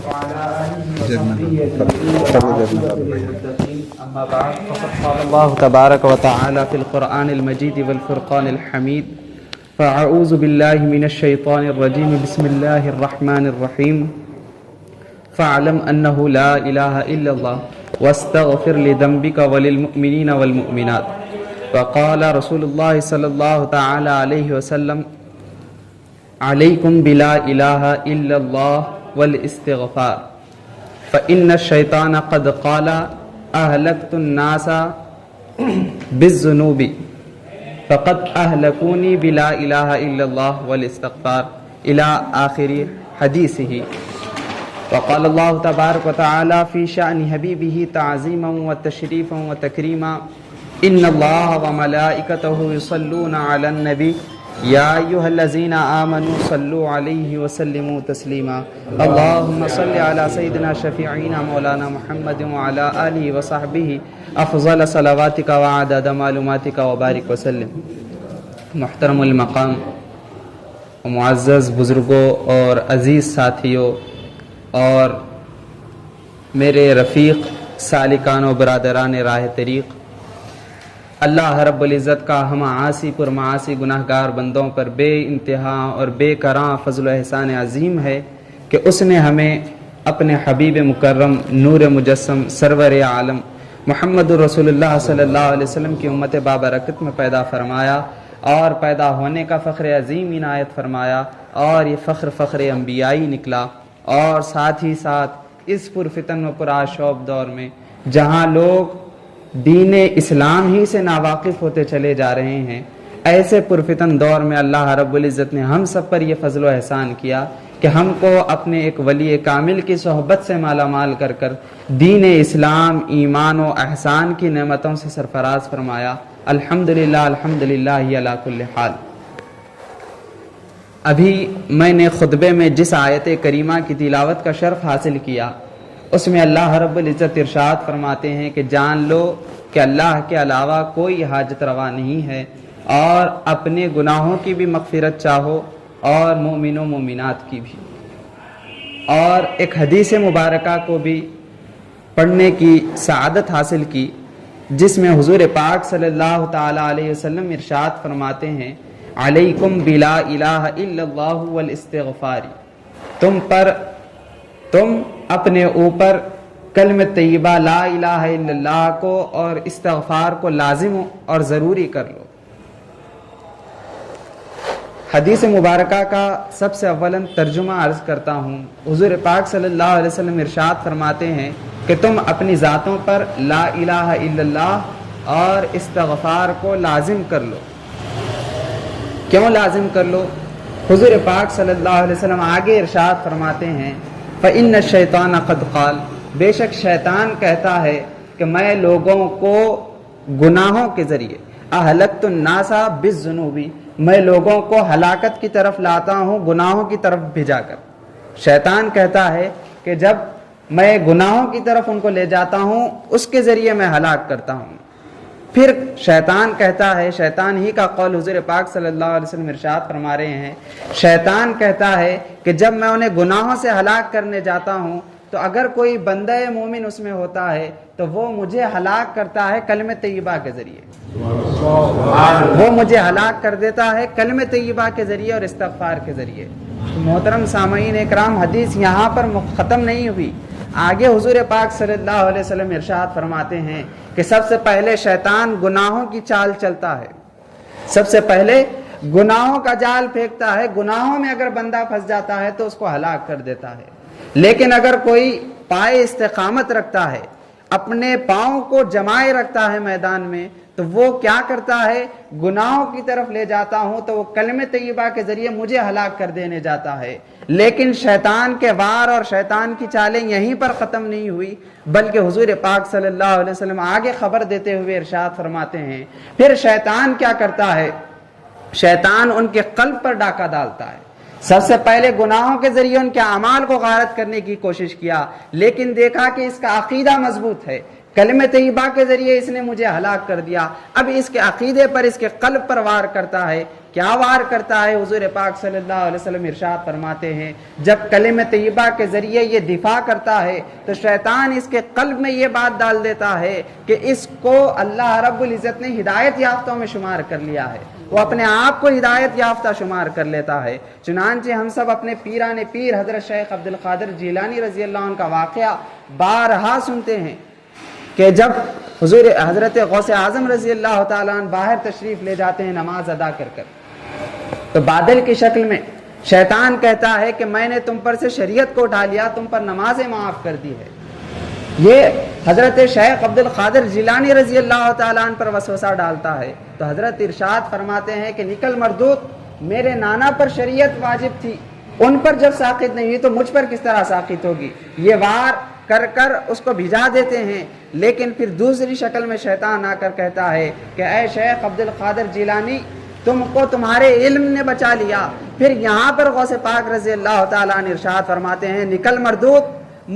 وعلى آله وصحبه أجمعين. أما بعد فقد قال الله تبارك وتعالى في القرآن المجيد والفرقان الحميد: فأعوذ بالله من الشيطان الرجيم بسم الله الرحمن الرحيم فاعلم أنه لا إله إلا الله واستغفر لذنبك وللمؤمنين والمؤمنات. وقال رسول الله صلى الله تعالى عليه وسلم: عليكم بلا إله إلا الله والاستغفار فإن الشيطان قد قال أهلكت الناس بالذنوب فقد أهلكوني بلا إله إلا الله والاستغفار إلى آخر حديثه. وقال الله تبارك وتعالى في شأن حبيبه تعظيما وتشريفا وتكريما: إن الله وملائكته يصلون على النبي يا أيها الذين آمنوا صلوا عليه وسلموا تسليما. اللهم صل على سيدنا شفيعنا مولانا محمد وعلى آله وصحبه أفضل صلواتك وعدد معلوماتك وبارك وسلم. محترم المقام معزز بزرگوں اور عزیز ساتھیوں اور میرے رفیق سالکان و برادران راہ طریق، اللہ رب العزت کا ہم عاصی پر معاصی گناہ گار بندوں پر بے انتہا اور بے کراں فضل و احسان عظیم ہے کہ اس نے ہمیں اپنے حبیب مکرم نور مجسم سرور عالم محمد رسول اللہ صلی اللہ علیہ وسلم کی امت بابرکت میں پیدا فرمایا اور پیدا ہونے کا فخر عظیم عنایت فرمایا، اور یہ فخر انبیائی نکلا. اور ساتھ ہی ساتھ اس پرفتن و پرآشوب دور میں جہاں لوگ دین اسلام ہی سے ناواقف ہوتے چلے جا رہے ہیں، ایسے پرفتن دور میں اللہ رب العزت نے ہم سب پر یہ فضل و احسان کیا کہ ہم کو اپنے ایک ولی کامل کی صحبت سے مالا مال کر کر دین اسلام، ایمان و احسان کی نعمتوں سے سرفراز فرمایا. الحمدللہ الحمدللہ علی کل حال. ابھی میں نے خطبے میں جس آیت کریمہ کی تلاوت کا شرف حاصل کیا، اس میں اللہ رب العزت ارشاد فرماتے ہیں کہ جان لو کہ اللہ کے علاوہ کوئی حاجت روا نہیں ہے، اور اپنے گناہوں کی بھی مغفرت چاہو اور مومن و مومنات کی بھی. اور ایک حدیث مبارکہ کو بھی پڑھنے کی سعادت حاصل کی، جس میں حضور پاک صلی اللہ تعالی علیہ وسلم ارشاد فرماتے ہیں: علیکم بلا الہ الا اللہ والاستغفار. تم اپنے اوپر کلمہ طیبہ لا الہ الا اللہ کو اور استغفار کو لازم اور ضروری کر لو. حدیث مبارکہ کا سب سے اولاً ترجمہ عرض کرتا ہوں. حضور پاک صلی اللہ علیہ وسلم ارشاد فرماتے ہیں کہ تم اپنی ذاتوں پر لا الہ الا اللہ اور استغفار کو لازم کر لو. کیوں لازم کر لو؟ حضور پاک صلی اللہ علیہ وسلم آگے ارشاد فرماتے ہیں: فإن الشیطان قد قال. بے شک شیطان کہتا ہے کہ میں لوگوں کو گناہوں کے ذریعے اہلکت الناس بالذنوب، میں لوگوں کو ہلاکت کی طرف لاتا ہوں گناہوں کی طرف بھجا کر. شیطان کہتا ہے کہ جب میں گناہوں کی طرف ان کو لے جاتا ہوں اس کے ذریعے میں ہلاک کرتا ہوں. پھر شیطان کہتا ہے، شیطان ہی کا قول حضور پاک صلی اللہ علیہ وسلم ارشاد فرما رہے ہیں، شیطان کہتا ہے کہ جب میں انہیں گناہوں سے ہلاک کرنے جاتا ہوں تو اگر کوئی بندہ مومن اس میں ہوتا ہے تو وہ مجھے ہلاک کرتا ہے کلمہ طیبہ کے ذریعے. وہ مجھے ہلاک کر دیتا ہے کلمہ طیبہ کے ذریعے اور استغفار کے ذریعے. محترم سامعین اکرام، حدیث یہاں پر ختم نہیں ہوئی. آگے حضور پاک صلی اللہ علیہ وسلم ارشاد فرماتے ہیں کہ سب سے پہلے شیطان گناہوں کی چال چلتا ہے، سب سے پہلے گناہوں کا جال پھینکتا ہے. گناہوں میں اگر بندہ پھنس جاتا ہے تو اس کو ہلاک کر دیتا ہے. لیکن اگر کوئی پائے استقامت رکھتا ہے، اپنے پاؤں کو جمائے رکھتا ہے میدان میں، تو وہ کیا کرتا ہے؟ گناہوں کی طرف لے جاتا ہوں تو وہ کلمہ طیبہ کے ذریعے مجھے ہلاک کر دینے جاتا ہے. لیکن شیطان کے وار اور شیطان کی چالیں یہیں پر ختم نہیں ہوئی، بلکہ حضور پاک صلی اللہ علیہ وسلم آگے خبر دیتے ہوئے ارشاد فرماتے ہیں پھر شیطان کیا کرتا ہے؟ شیطان ان کے قلب پر ڈاکہ ڈالتا ہے. سب سے پہلے گناہوں کے ذریعے ان کے اعمال کو غارت کرنے کی کوشش کیا، لیکن دیکھا کہ اس کا عقیدہ مضبوط ہے، کلمہ طیبہ کے ذریعے اس نے مجھے ہلاک کر دیا، اب اس کے عقیدے پر، اس کے قلب پر وار کرتا ہے۔ کیا وار کرتا ہے؟ حضور پاک صلی اللہ علیہ وسلم ارشاد فرماتے ہیں جب کلمہ طیبہ کے ذریعے یہ دفاع کرتا ہے تو شیطان اس کے قلب میں یہ بات ڈال دیتا ہے کہ اس کو اللہ رب العزت نے ہدایت یافتوں میں شمار کر لیا ہے، وہ اپنے آپ کو ہدایت یافتہ شمار کر لیتا ہے۔ چنانچہ ہم سب اپنے پیران پیر حضرت شیخ عبد القادر جیلانی رضی اللہ عنہ کا واقعہ بارہا سنتے ہیں کہ جب حضور حضرت غوث اعظم رضی اللہ تعالیٰ عنہ باہر تشریف لے جاتے ہیں نماز ادا کر کر، تو بادل کی شکل میں شیطان کہتا ہے کہ میں نے تم پر سے شریعت کو اٹھا لیا، تم پر نمازیں معاف کر دی ہے۔ یہ حضرت شیخ عبد القادر جیلانی رضی اللہ تعالیٰ عنہ پر وسوسہ ڈالتا ہے، تو حضرت ارشاد فرماتے ہیں کہ نکل مردود، میرے نانا پر شریعت واجب تھی، ان پر جب ساقط نہیں ہوئی تو مجھ پر کس طرح ساقط ہوگی؟ یہ وار کر کر اس کو بھجا دیتے ہیں، لیکن پھر دوسری شکل میں شیطان آ کر کہتا ہے کہ اے شیخ عبد القادر جیلانی، تم کو تمہارے علم نے بچا لیا۔ پھر یہاں پر غوث پاک رضی اللہ تعالیٰ عنہ ارشاد فرماتے ہیں نکل مردود،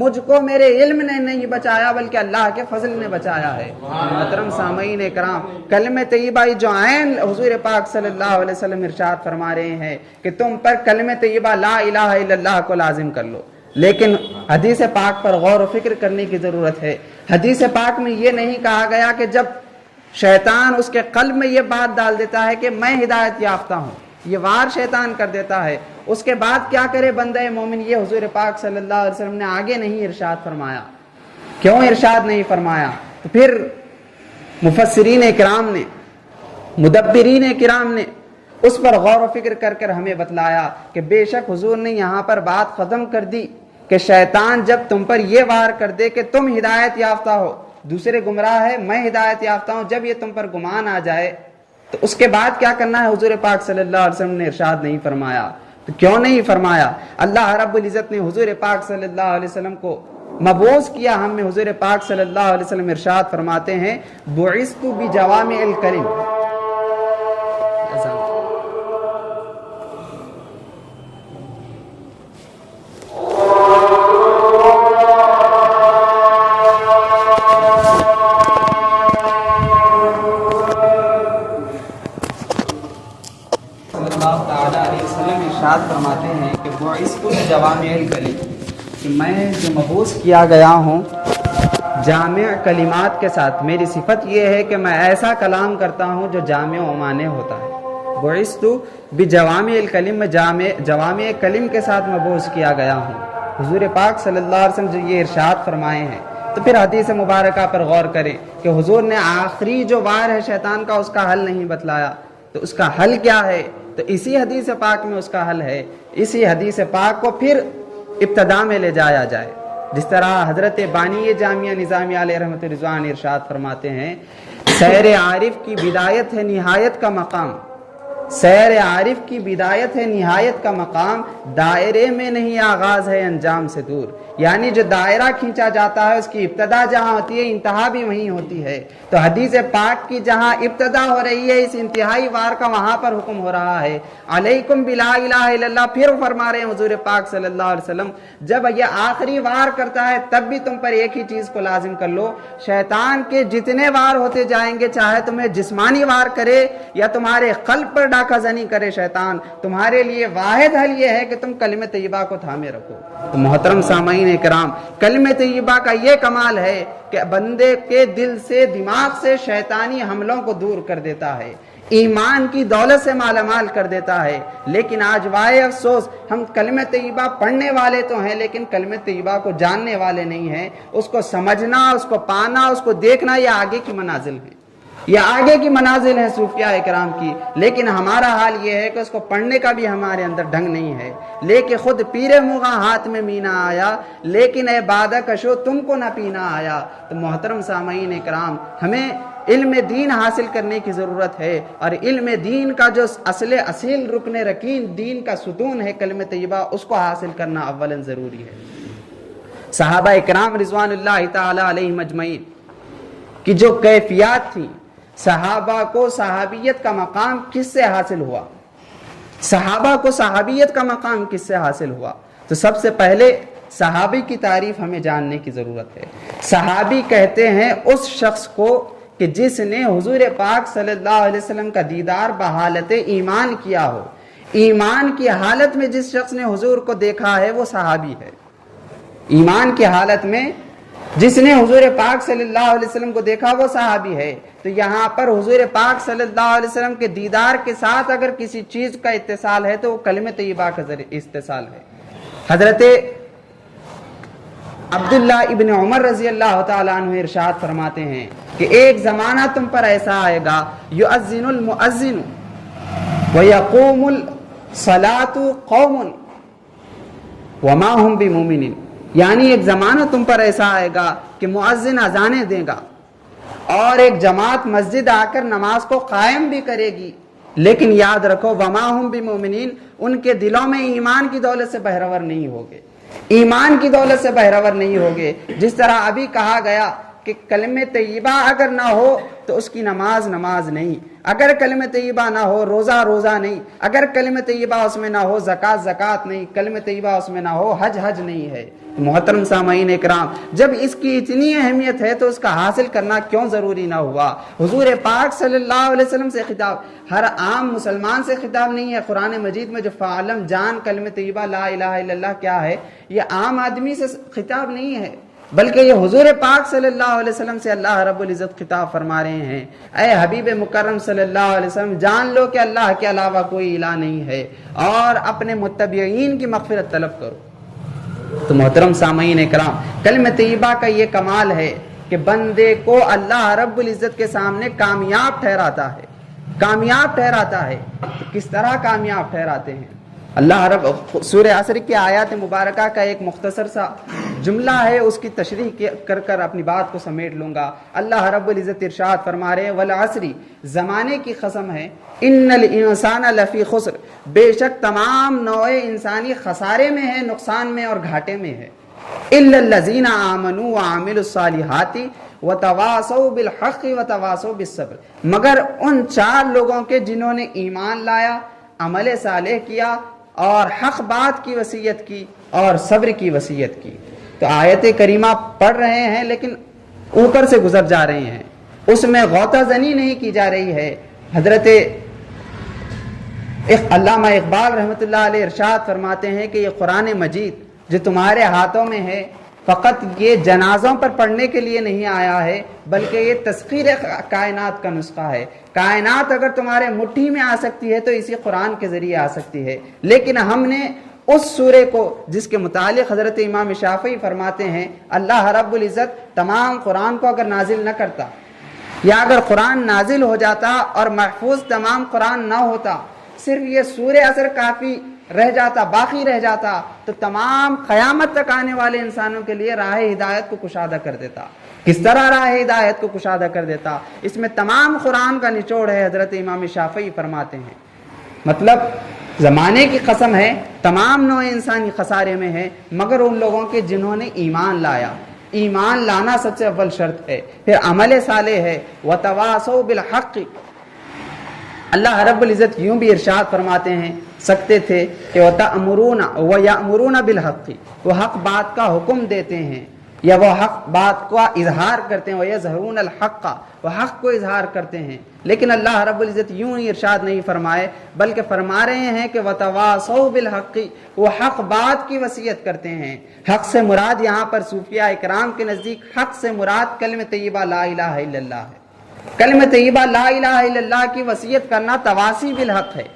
مجھ کو میرے علم نے نہیں بچایا بلکہ اللہ کے فضل نے بچایا ہے۔ محترم سامعین کرام، کلمہ طیبہ جو عین حضور پاک صلی اللہ علیہ وسلم ارشاد فرما رہے ہیں کہ تم پر کلمہ طیبہ لا الہ الا اللہ کو لازم کر لو، لیکن حدیث پاک پر غور و فکر کرنے کی ضرورت ہے۔ حدیث پاک میں یہ نہیں کہا گیا کہ جب شیطان اس کے قلب میں یہ بات ڈال دیتا ہے کہ میں ہدایت یافتہ ہوں، یہ وار شیطان کر دیتا ہے، اس کے بعد کیا کرے بندہ مومن؟ یہ حضور پاک صلی اللہ علیہ وسلم نے آگے نہیں ارشاد فرمایا۔ کیوں ارشاد نہیں فرمایا؟ تو پھر مفسرین کرام نے، مدبرین کرام نے اس پر غور و فکر کر کر ہمیں بتلایا کہ بے شک حضور نے یہاں پر بات ختم کر دی کہ شیطان جب تم پر یہ وار کر دے کہ تم ہدایت یافتہ ہو، دوسرے گمراہ ہے، میں ہدایت یافتہ ہوں، جب یہ تم پر گمان آ جائے تو اس کے بعد کیا کرنا ہے؟ حضور پاک صلی اللہ علیہ وسلم نے ارشاد نہیں فرمایا۔ تو کیوں نہیں فرمایا؟ اللہ رب العزت نے حضور پاک صلی اللہ علیہ وسلم کو مبعوث کیا ہم میں۔ حضور پاک صلی اللہ علیہ وسلم ارشاد فرماتے ہیں بعثت بجوامع الکلم، فرماتے ہیں کہ بعثت بجوامع الکلم، کہ میں جو مبعوث کیا گیا ہوں جامع کلمات کے ساتھ۔ میری صفت یہ ہے کہ میں ایسا کلام کرتا ہوں جو جامع و مانع ہوتا ہے۔ بعثت بجوامع الکلم، میں جوامع کلم کے ساتھ مبعوث کیا گیا ہوں۔ حضور پاک صلی اللہ علیہ وسلم جو یہ ارشاد فرمائے ہیں، تو پھر حدیث مبارکہ پر غور کریں کہ حضور نے آخری جو وار ہے شیطان کا، اس کا حل نہیں بتلایا۔ تو اس کا حل کیا ہے؟ تو اسی حدیث پاک میں اس کا حل ہے۔ اسی حدیث پاک کو پھر ابتدا میں لے جایا جائے، جس طرح حضرت بانی جامعہ نظامیہ علیہ رحمت رضوان ارشاد فرماتے ہیں سیر عارف کی بدایت ہے نہایت کا مقام، سیر عارف کی بدایت ہے نہایت کا مقام، دائرے میں نہیں آغاز ہے انجام سے دور۔ یعنی جو دائرہ کھینچا جاتا ہے اس کی ابتدا جہاں ہوتی ہے انتہا بھی وہیں ہوتی ہے۔ تو حدیث پاک کی جہاں ابتدا ہو رہی ہے اس انتہائی وار کا، وہاں پر حکم ہو رہا ہے علیکم بلا الہ الا اللہ۔ پھر فرما رہے ہیں حضور پاک صلی اللہ علیہ وسلم جب یہ آخری وار کرتا ہے تب بھی تم پر ایک ہی چیز کو لازم کر لو۔ شیطان کے جتنے وار ہوتے جائیں گے، چاہے تمہیں جسمانی وار کرے یا تمہارے قلب پر ڈاکہ زنی کرے شیطان، تمہارے لیے واحد حل یہ ہے کہ تم کلمہ طیبہ کو تھامے رکھو۔ تو محترم سامعین کرام، کلمہ طیبہ کا یہ کمال ہے کہ بندے کے دل سے، دماغ سے شیطانی حملوں کو دور کر دیتا ہے، ایمان کی دولت سے مالا مال کر دیتا ہے۔ لیکن آج وائے افسوس، ہم کلمہ طیبہ پڑھنے والے تو ہیں لیکن کلمہ طیبہ کو جاننے والے نہیں ہیں۔ اس کو سمجھنا، اس کو پانا، اس کو دیکھنا، یہ آگے کی منازل ہے، یہ آگے کی منازل ہیں صوفیاء کرام کی۔ لیکن ہمارا حال یہ ہے کہ اس کو پڑھنے کا بھی ہمارے اندر ڈھنگ نہیں ہے۔ لیکن خود پیر مغاں ہاتھ میں مینا آیا، لیکن اے بادہ کشو تم کو نہ پینا آیا۔ تو محترم سامعین کرام، ہمیں علم دین حاصل کرنے کی ضرورت ہے، اور علم دین کا جو اصیل رکن رکین دین کا ستون ہے کلمہ طیبہ، اس کو حاصل کرنا اولاً ضروری ہے۔ صحابہ کرام رضوان اللہ تعالی علیہم اجمعین کی جو کیفیات تھی، صحابہ کو صحابیت کا مقام کس سے حاصل ہوا؟ صحابہ کو صحابیت کا مقام کس سے حاصل ہوا؟ تو سب سے پہلے صحابی کی تعریف ہمیں جاننے کی ضرورت ہے۔ صحابی کہتے ہیں اس شخص کو کہ جس نے حضور پاک صلی اللہ علیہ وسلم کا دیدار بحالت ایمان کیا ہو۔ ایمان کی حالت میں جس شخص نے حضور کو دیکھا ہے وہ صحابی ہے۔ ایمان کی حالت میں جس نے حضور پاک صلی اللہ علیہ وسلم کو دیکھا وہ صحابی ہے۔ تو یہاں پر حضور پاک صلی اللہ علیہ وسلم کے دیدار کے ساتھ اگر کسی چیز کا اتصال ہے تو وہ کلمہ طیبہ کا اتصال ہے۔ حضرت عبداللہ ابن عمر رضی اللہ تعالیٰ عنہ ارشاد فرماتے ہیں کہ ایک زمانہ تم پر ایسا آئے گا یؤذن المؤذن ویقوم الصلاة قوم وما هم بمؤمنین، یعنی ایک زمانہ تم پر ایسا آئے گا کہ مؤذن اذانیں دے گا اور ایک جماعت مسجد آ کر نماز کو قائم بھی کرے گی، لیکن یاد رکھو وما ہم بمؤمنین، ان کے دلوں میں ایمان کی دولت سے بہرور نہیں ہوگے، ایمان کی دولت سے بہرور نہیں ہوگے۔ جس طرح ابھی کہا گیا کہ کلمہ طیبہ اگر نہ ہو تو اس کی نماز نماز نہیں، اگر کلمہ طیبہ نہ ہو روزہ روزہ نہیں، اگر کلمہ طیبہ اس میں نہ ہو زکوٰۃ زکوٰۃ نہیں، کلمہ طیبہ اس میں نہ ہو حج حج نہیں ہے۔ محترم سامعین اکرام، جب اس کی اتنی اہمیت ہے تو اس کا حاصل کرنا کیوں ضروری نہ ہوا؟ حضور پاک صلی اللہ علیہ وسلم سے خطاب ہر عام مسلمان سے خطاب نہیں ہے۔ قرآن مجید میں جو فعلم جان کلمہ طیبہ لا الہ الا اللہ کیا ہے، یہ عام آدمی سے خطاب نہیں ہے، بلکہ یہ حضور پاک صلی اللہ علیہ وسلم سے اللہ رب العزت خطاب فرما رہے ہیں، اے حبیب مکرم صلی اللہ علیہ وسلم جان لو کہ اللہ کے علاوہ کوئی الہ نہیں ہے اور اپنے متبعین کی مغفرت طلب کرو۔ تو محترم سامعین اکرام، کلمہ طیبہ کا یہ کمال ہے کہ بندے کو اللہ رب العزت کے سامنے کامیاب ٹھہراتا ہے، کامیاب ٹھہراتا ہے۔ تو کس طرح کامیاب ٹھہراتے ہیں؟ اللہ رب سورہ عصر کی آیات مبارکہ کا ایک مختصر سا جملہ ہے، اس کی تشریح کر کر اپنی بات کو سمیٹ لوں گا۔ اللہ رب العزت ارشاد فرما رہے ہیں والعصر، زمانے کی قسم ہے، ان الانسان لفی خسر، بے شک تمام نوع انسانی خسارے میں ہے، نقصان میں اور گھاٹے میں ہے، الا الذین آمنوا وعملوا الصالحات وتواصوا بالحق وتواصوا بالصبر، مگر ان چار لوگوں کے جنہوں نے ایمان لایا، عمل صالح کیا اور حق بات کی وصیت کی اور صبر کی وصیت کی۔ تو آیت کریمہ پڑھ رہے ہیں لیکن اوپر سے گزر جا رہے ہیں، اس میں غوطہ زنی نہیں کی جا رہی ہے۔ حضرت علامہ اقبال رحمۃ اللہ علیہ ارشاد فرماتے ہیں کہ یہ قرآن مجید جو تمہارے ہاتھوں میں ہے فقط یہ جنازوں پر پڑھنے کے لیے نہیں آیا ہے، بلکہ یہ تسخیر کائنات کا نسخہ ہے۔ کائنات اگر تمہارے مٹھی میں آ سکتی ہے تو اسی قرآن کے ذریعے آ سکتی ہے، لیکن ہم نے اس سورے کو جس کے متعلق حضرت امام شافعی فرماتے ہیں اللہ رب العزت تمام قرآن کو اگر نازل نہ کرتا یا اگر قرآن نازل ہو جاتا اور محفوظ تمام قرآن نہ ہوتا، صرف یہ سورہ عصر کافی رہ جاتا، باقی رہ جاتا، تو تمام قیامت تک آنے والے انسانوں کے لیے راہ ہدایت کو کشادہ کر دیتا۔ کس طرح راہ ہدایت کو کشادہ کر دیتا؟ اس میں تمام قرآن کا نچوڑ ہے، حضرت امام شافعی فرماتے ہیں۔ مطلب زمانے کی قسم ہے، تمام نوع انسانی خسارے میں ہے مگر ان لوگوں کے جنہوں نے ایمان لایا۔ ایمان لانا سب سے اول شرط ہے، پھر عمل صالح ہے، وتواصوا بالحق۔ اللہ رب العزت یوں بھی ارشاد فرماتے ہیں سکتے تھے کہ وَتَأْمُرُونَ وَيَأْمُرُونَ بِالْحَقِّ، وہ حق بات کا حکم دیتے ہیں یا وہ حق بات کا اظہار کرتے ہیں، وَيَظْهَرُونَ الْحَقَّ، وہ حق کو اظہار کرتے ہیں۔ لیکن اللہ رب العزت یوں ہی ارشاد نہیں فرمائے بلکہ فرما رہے ہیں کہ وَتَوَاصَوْا بِالْحَقِّ، وہ حق بات کی وصیت کرتے ہیں۔ حق سے مراد یہاں پر صوفیاء اکرام کے نزدیک حق سے مراد کلمہ طیبہ لا الہ الا اللہ ہے۔ کلمہ طیبہ لا الہ الا اللہ کی وصیت کرنا تواصی بالحق ہے۔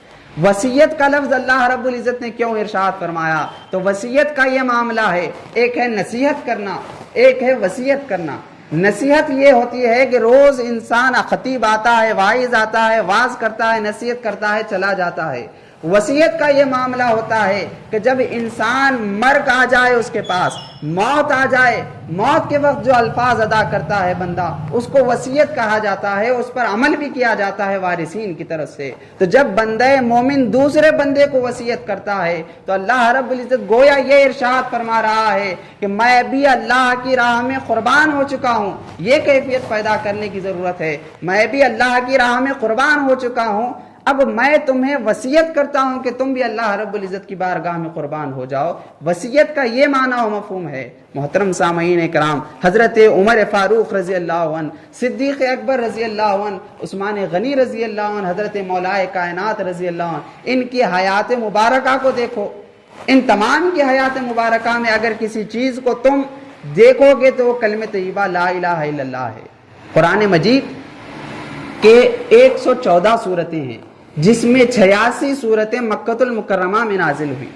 وصیت کا لفظ اللہ رب العزت نے کیوں ارشاد فرمایا؟ تو وصیت کا یہ معاملہ ہے، ایک ہے نصیحت کرنا، ایک ہے وصیت کرنا۔ نصیحت یہ ہوتی ہے کہ روز انسان خطیب آتا ہے، واعظ آتا ہے، واعظ کرتا ہے، نصیحت کرتا ہے، چلا جاتا ہے۔ وصیت کا یہ معاملہ ہوتا ہے کہ جب انسان مرگ آ جائے، اس کے پاس موت آ جائے، موت کے وقت جو الفاظ ادا کرتا ہے بندہ، اس کو وصیت کہا جاتا ہے، اس پر عمل بھی کیا جاتا ہے وارثین کی طرف سے۔ تو جب بندہ مومن دوسرے بندے کو وصیت کرتا ہے تو اللہ رب العزت گویا یہ ارشاد فرما رہا ہے کہ میں بھی اللہ کی راہ میں قربان ہو چکا ہوں۔ یہ کیفیت پیدا کرنے کی ضرورت ہے، میں بھی اللہ کی راہ میں قربان ہو چکا ہوں، اب میں تمہیں وصیت کرتا ہوں کہ تم بھی اللہ رب العزت کی بارگاہ میں قربان ہو جاؤ. وصیت کا یہ معنی و مفہوم ہے. محترم سامعین کرام، حضرت عمر فاروق رضی اللہ عنہ، صدیق اکبر رضی اللہ عنہ، عثمان غنی رضی اللہ عنہ، حضرت مولائے کائنات رضی اللہ عنہ، ان کی حیات مبارکہ کو دیکھو. ان تمام کی حیات مبارکہ میں اگر کسی چیز کو تم دیکھو گے تو وہ کلمہ طیبہ لا الہ الا اللہ ہے. قرآن مجید کے 114 صورتیں ہیں، جس میں 86 صورتیں مکۃ المکرمہ میں نازل ہوئی.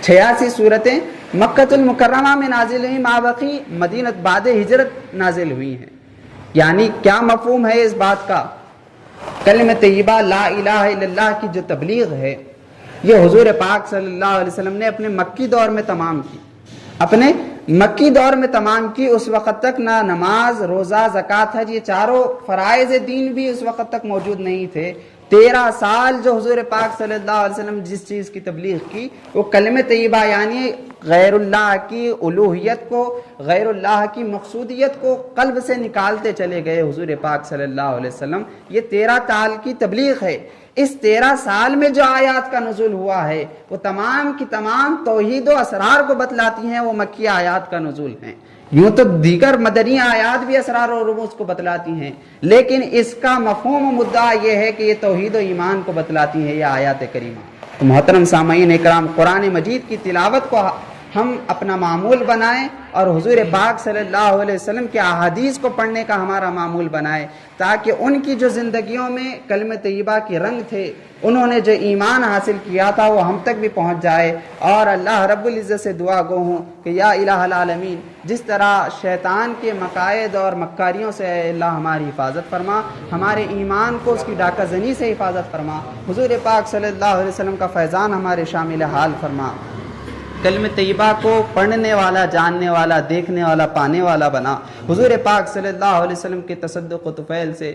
86 صورتیں مکۃ المکرمہ میں نازل ہوئی، مابقی مدینہ بعد ہجرت نازل ہوئی ہیں. یعنی کیا مفہوم ہے اس بات کا؟ کلمہ طیبہ لا الہ الا اللہ کی جو تبلیغ ہے، یہ حضور پاک صلی اللہ علیہ وسلم نے اپنے مکی دور میں تمام کی. اپنے مکی دور میں تمام کی. اس وقت تک نہ نماز، روزہ، زکوٰۃ، حج، یہ چاروں فرائض دین بھی اس وقت تک موجود نہیں تھے. 13 سال جو حضور پاک صلی اللہ علیہ وسلم جس چیز کی تبلیغ کی، وہ کلمہ طیبہ یعنی غیر اللہ کی الوہیت کو، غیر اللہ کی مقصودیت کو قلب سے نکالتے چلے گئے حضور پاک صلی اللہ علیہ وسلم. یہ 13 سال کی تبلیغ ہے. اس 13 سال میں جو آیات کا نزول ہوا ہے وہ تمام کی تمام توحید و اسرار کو بتلاتی ہیں. وہ مکی آیات کا نزول ہیں. یوں تو دیگر مدنی آیات بھی اسرار و رموز کو بتلاتی ہیں، لیکن اس کا مفہوم و مدعا یہ ہے کہ یہ توحید و ایمان کو بتلاتی ہیں یہ آیات کریمہ. تو محترم سامعین اکرام، قرآن مجید کی تلاوت کو ہم اپنا معمول بنائیں اور حضور پاک صلی اللہ علیہ وسلم کے احادیث کو پڑھنے کا ہمارا معمول بنائیں، تاکہ ان کی جو زندگیوں میں کلمہ طیبہ کے رنگ تھے، انہوں نے جو ایمان حاصل کیا تھا، وہ ہم تک بھی پہنچ جائے. اور اللہ رب العزت سے دعا گو ہوں کہ یا الہ العالمین، جس طرح شیطان کے مقائد اور مکاریوں سے اے اللہ ہماری حفاظت فرما، ہمارے ایمان کو اس کی ڈاکہ زنی سے حفاظت فرما. حضور پاک صلی اللہ علیہ وسلم کا فیضان ہمارے شامل حال فرما. کلمہ طیبہ کو پڑھنے والا، جاننے والا، دیکھنے والا، پانے والا بنا. حضور پاک صلی اللہ علیہ وسلم کے تصدق و طفیل سے،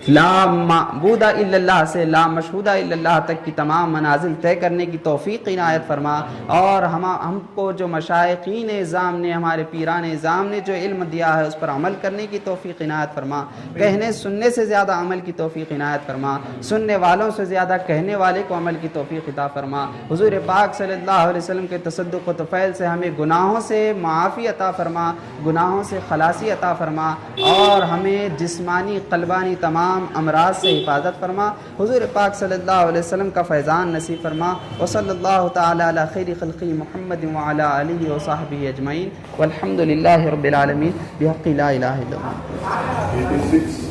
لا معبود الا اللہ سے لا مشہود الا اللہ تک کی تمام منازل طے کرنے کی توفیق عنایت فرما. اور ہم کو جو مشائقین اعظام نے، ہمارے پیران اعظام نے جو علم دیا ہے اس پر عمل کرنے کی توفیق عنایت فرما. کہنے سننے سے زیادہ عمل کی توفیق عنایت فرما. سننے والوں سے زیادہ کہنے والے کو عمل کی توفیق عطا فرما. حضور پاک صلی اللہ علیہ وسلم کے تصدق و طفیل سے ہمیں گناہوں سے معافی عطا فرما، گناہوں سے خلاصی عطا فرما، اور ہمیں جسمانی قلبانی تمام امراض سے حفاظت فرما. حضور پاک صلی اللہ علیہ وسلم کا فیضان نصیب فرما. وصلی اللہ تعالی علی خیر خلقی محمد وعلی آلہ وصحبہ اجمعین، والحمد للہ رب العالمین بحق لا الہ الا اللہ.